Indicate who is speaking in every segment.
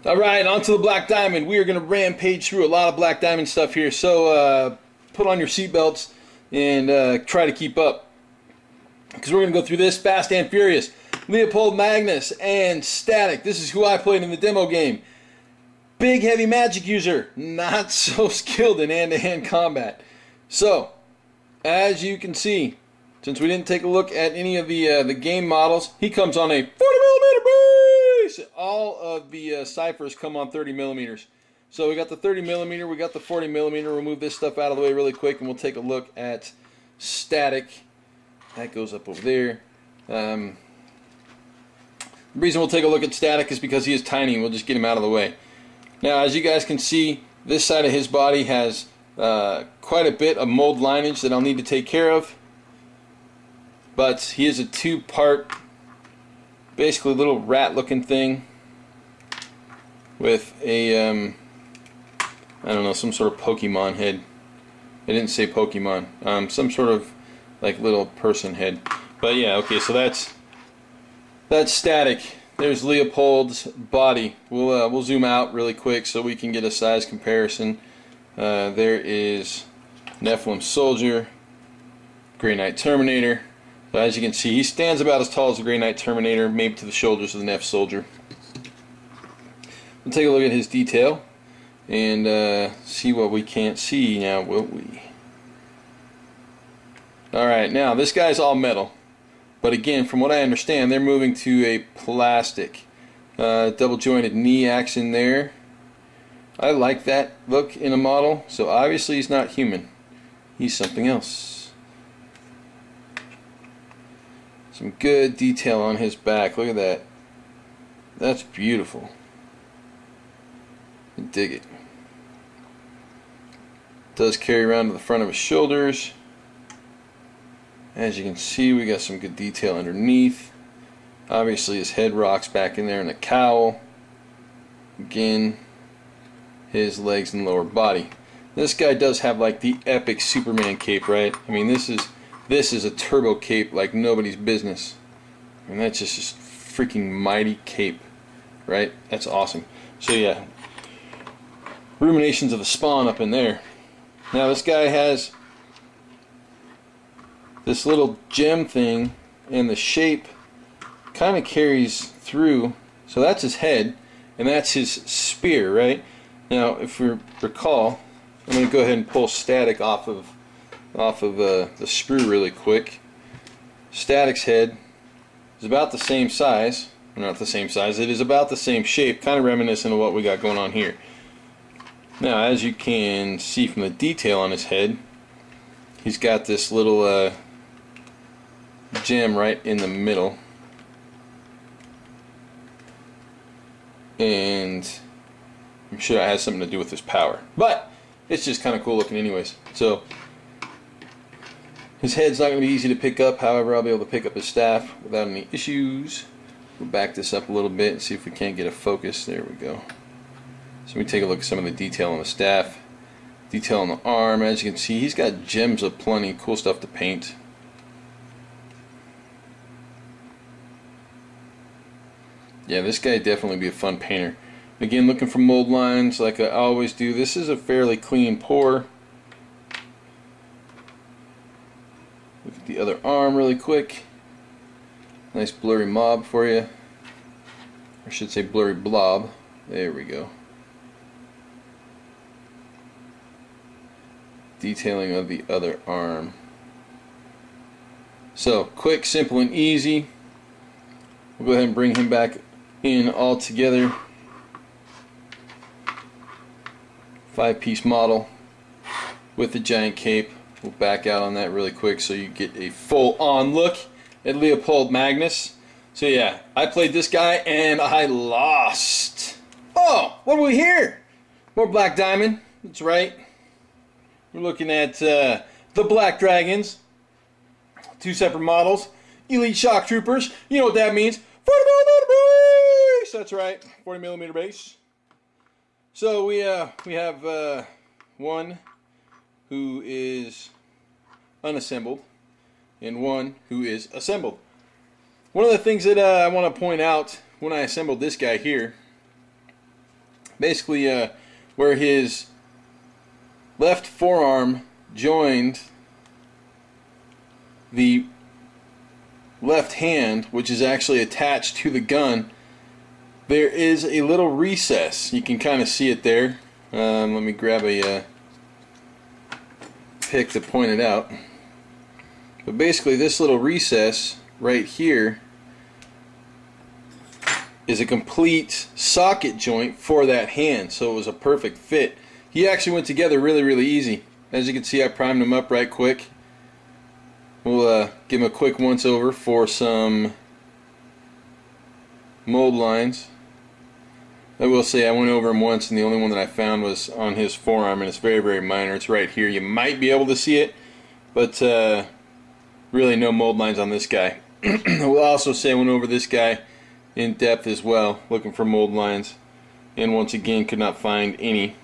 Speaker 1: Alright, on to the Black Diamond. We are going to rampage through a lot of Black Diamond stuff here, so put on your seatbelts and try to keep up. Because we're going to go through this fast and furious. Leopold, Magnus, and Static. This is who I played in the demo game. Big heavy magic user, not so skilled in hand-to-hand combat. So, as you can see, since we didn't take a look at any of the game models, he comes on a 40mm base. All of the ciphers come on 30mm. So we got the 30mm, we got the 40mm. We'll move this stuff out of the way really quick, and we'll take a look at Static. That goes up over there. The reason we'll take a look at Static is because he is tiny, and we'll just get him out of the way. Now, as you guys can see, this side of his body has quite a bit of mold lineage that I'll need to take care of. But he is a two-part, basically little rat-looking thing with a, I don't know, some sort of Pokemon head. It didn't say Pokemon. Some sort of like little person head. But yeah, okay, so that's Static. There's Leopold's body. We'll zoom out really quick so we can get a size comparison. There is Nephilim Soldier, Grey Knight Terminator. So as you can see, he stands about as tall as the Grey Knight Terminator, maybe to the shoulders of the Neph Soldier. We'll take a look at his detail and see what we can't see now, will we? Alright, now this guy's all metal. But again, from what I understand, they're moving to a plastic. Double jointed knee action there. I like that look in a model, so obviously he's not human. He's something else. Some good detail on his back. Look at that. That's beautiful. I dig it. Does carry around to the front of his shoulders. As you can see, we got some good detail underneath. Obviously his head rocks back in there in a cowl. Again, his legs and lower body. This guy does have like the epic Superman cape, right? I mean, this is a turbo cape like nobody's business. I mean, that's just a freaking mighty cape, right? That's awesome. So yeah, ruminations of the Spawn up in there. Now this guy has this little gem thing, and the shape kind of carries through. So that's his head, and that's his spear, right? Now, if you recall, I'm going to go ahead and pull Static off of the sprue really quick. Static's head is about the same size. Not the same size. It is about the same shape, kind of reminiscent of what we got going on here. Now, as you can see from the detail on his head, he's got this little gem right in the middle, and I'm sure it has something to do with his power, but it's just kind of cool looking anyways. So his head's not going to be easy to pick up, however I'll be able to pick up his staff without any issues. We'll back this up a little bit and see if we can't get a focus. There we go. So we take a look at some of the detail on the staff, detail on the arm. As you can see, he's got gems aplenty, cool stuff to paint. Yeah, this guy would definitely be a fun painter. Again, looking for mold lines like I always do. This is a fairly clean pour. Look at the other arm really quick. Nice blurry mob for you. I should say blurry blob. There we go. Detailing of the other arm. So, quick, simple, and easy. We'll go ahead and bring him back in all together. 5-piece model with the giant cape. We'll back out on that really quick so you get a full-on look at Leopold Magnus. So yeah, I played this guy and I lost. Oh, what do we hear? More Black Diamond. That's right. We're looking at the Black Dragons. 2 separate models. Elite Shock Troopers. You know what that means. 40mm base. That's right. 40mm base. So we have one who is unassembled and one who is assembled. One of the things that I want to point out when I assembled this guy here basically where his left forearm joined the left hand, which is actually attached to the gun, there is a little recess. You can kind of see it there. Let me grab a pick to point it out. But basically this little recess right here is a complete socket joint for that hand, so it was a perfect fit. He actually went together really easy. As you can see, I primed him up right quick. We'll give him a quick once over for some mold lines. I will say I went over him once, and the only one that I found was on his forearm, and it's very minor. It's right here. You might be able to see it, but really no mold lines on this guy. We'll also say I went over this guy in depth as well, looking for mold lines, and once again could not find any.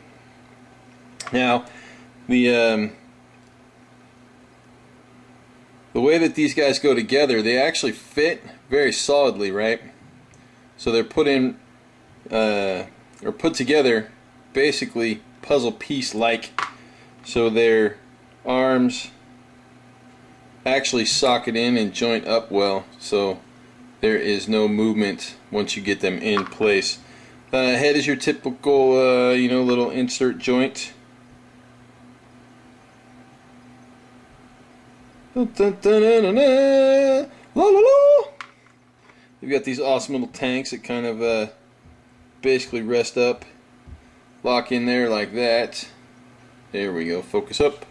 Speaker 1: Now the way that these guys go together, they actually fit very solidly, right? So they're put in or put together basically puzzle piece like, so their arms actually socket in and joint up well, so there is no movement once you get them in place. Head is your typical you know, little insert joint. Dun, dun, dun, dun, dun, dun. La, la, la. You've got these awesome little tanks that kind of basically rest up, lock in there like that. There we go, focus up,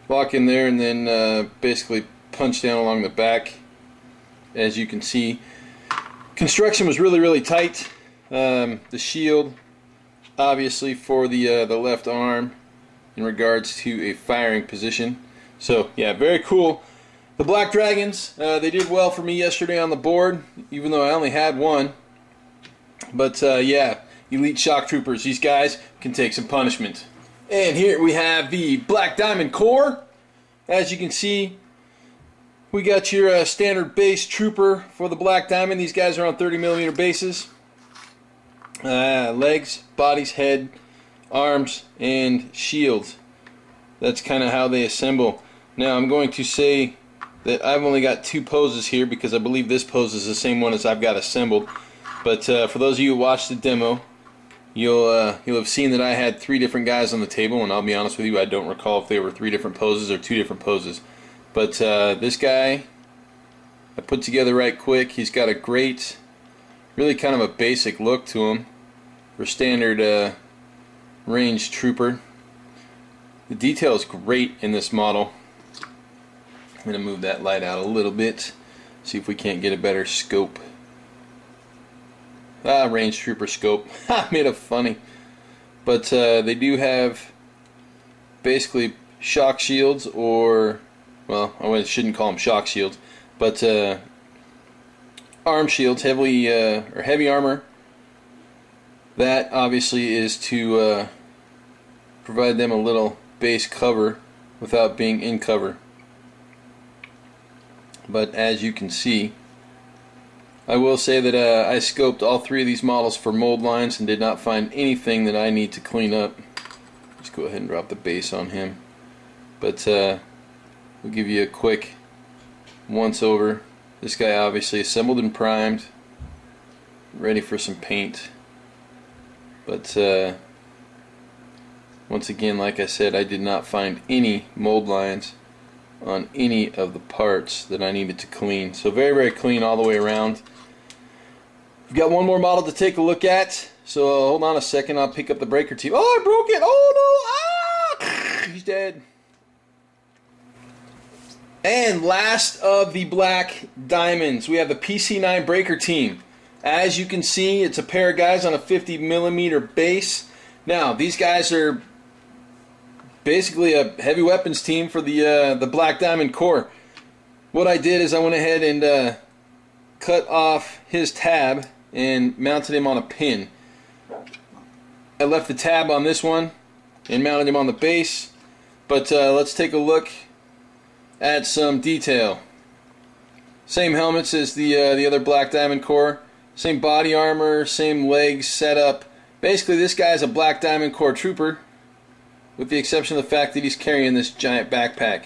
Speaker 1: lock in there, and then basically punch down along the back. As you can see, construction was really tight. The shield obviously for the left arm in regards to a firing position. So yeah, very cool. The Black Dragons, they did well for me yesterday on the board, even though I only had one. But yeah, elite shock troopers, these guys can take some punishment. And here we have the Black Diamond Core. As you can see, we got your standard base trooper for the Black Diamond. These guys are on 30mm bases. Legs, bodies, head, arms, and shields. That's kind of how they assemble. Now I'm going to say that I've only got 2 poses here because I believe this pose is the same one as I've got assembled. But for those of you who watched the demo, you'll have seen that I had 3 different guys on the table, and I'll be honest with you, I don't recall if they were 3 different poses or 2 different poses. But this guy I put together right quick. He's got a great, really kind of a basic look to him for standard range trooper. The detail is great in this model. I'm going to move that light out a little bit, see if we can't get a better scope. Range trooper scope. I made it funny. But they do have basically shock shields, or, well, I shouldn't call them shock shields, but arm shields, heavy armor. That obviously is to provide them a little base cover without being in cover. But as you can see, I will say that I scoped all 3 of these models for mold lines and did not find anything that I need to clean up. Let's go ahead and drop the base on him. But we'll give you a quick once over. This guy obviously assembled and primed, ready for some paint. But once again, like I said, I did not find any mold lines on any of the parts that I needed to clean. So very clean all the way around. We've got one more model to take a look at, so hold on a second, I'll pick up the breaker tube. Oh, I broke it! Oh no! Ah! He's dead. And last of the Black Diamonds, we have the PC9 breaker team. As you can see, it's a pair of guys on a 50mm base. Now, these guys are basically a heavy weapons team for the Black Diamond Core. What I did is I went ahead and cut off his tab and mounted him on a pin. I left the tab on this one and mounted him on the base. But let's take a look at some detail. Same helmets as the other Black Diamond Core. Same body armor, same legs setup, Basically, this guy is a Black Diamond Corps trooper, with the exception of the fact that he's carrying this giant backpack.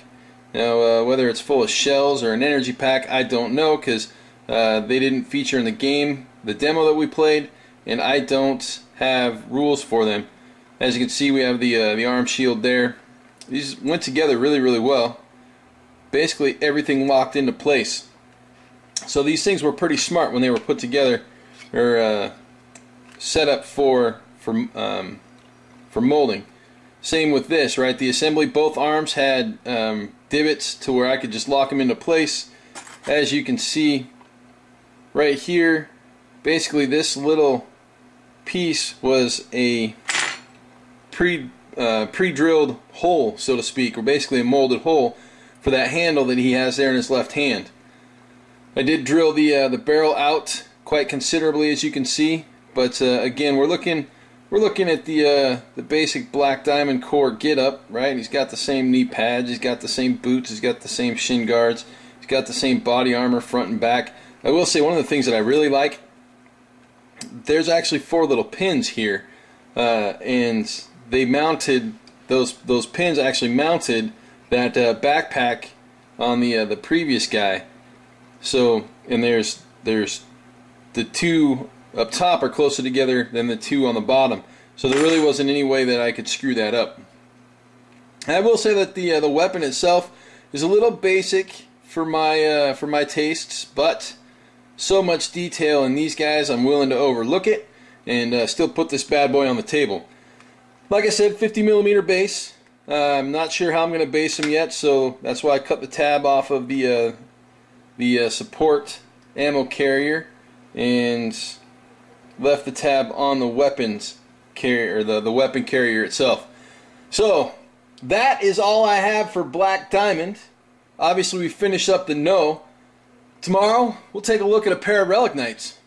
Speaker 1: Now, whether it's full of shells or an energy pack, I don't know, because they didn't feature in the game, the demo that we played, and I don't have rules for them. As you can see, we have the arm shield there. These went together really, really well. Basically, everything locked into place. So these things were pretty smart when they were put together, or set up for molding. Same with this, right? The assembly, both arms had divots to where I could just lock them into place. As you can see right here, basically this little piece was a pre-drilled hole, so to speak, or basically a molded hole for that handle that he has there in his left hand. I did drill the barrel out quite considerably, as you can see, but again, we're looking at the basic Black Diamond Corps get-up, right? He's got the same knee pads, he's got the same boots, he's got the same shin guards, he's got the same body armor front and back. I will say one of the things that I really like, there's actually 4 little pins here, and they mounted those pins actually mounted that backpack on the previous guy. So, and there's the 2 up top are closer together than the 2 on the bottom. So there really wasn't any way that I could screw that up. And I will say that the weapon itself is a little basic for my tastes, but so much detail in these guys, I'm willing to overlook it and still put this bad boy on the table. Like I said, 50mm base. I'm not sure how I'm going to base them yet, so that's why I cut the tab off of the support ammo carrier and left the tab on the weapons carrier, or the weapon carrier itself. So that is all I have for Black Diamond. Obviously, we finished up the No. Tomorrow we'll take a look at a pair of Relic Knights.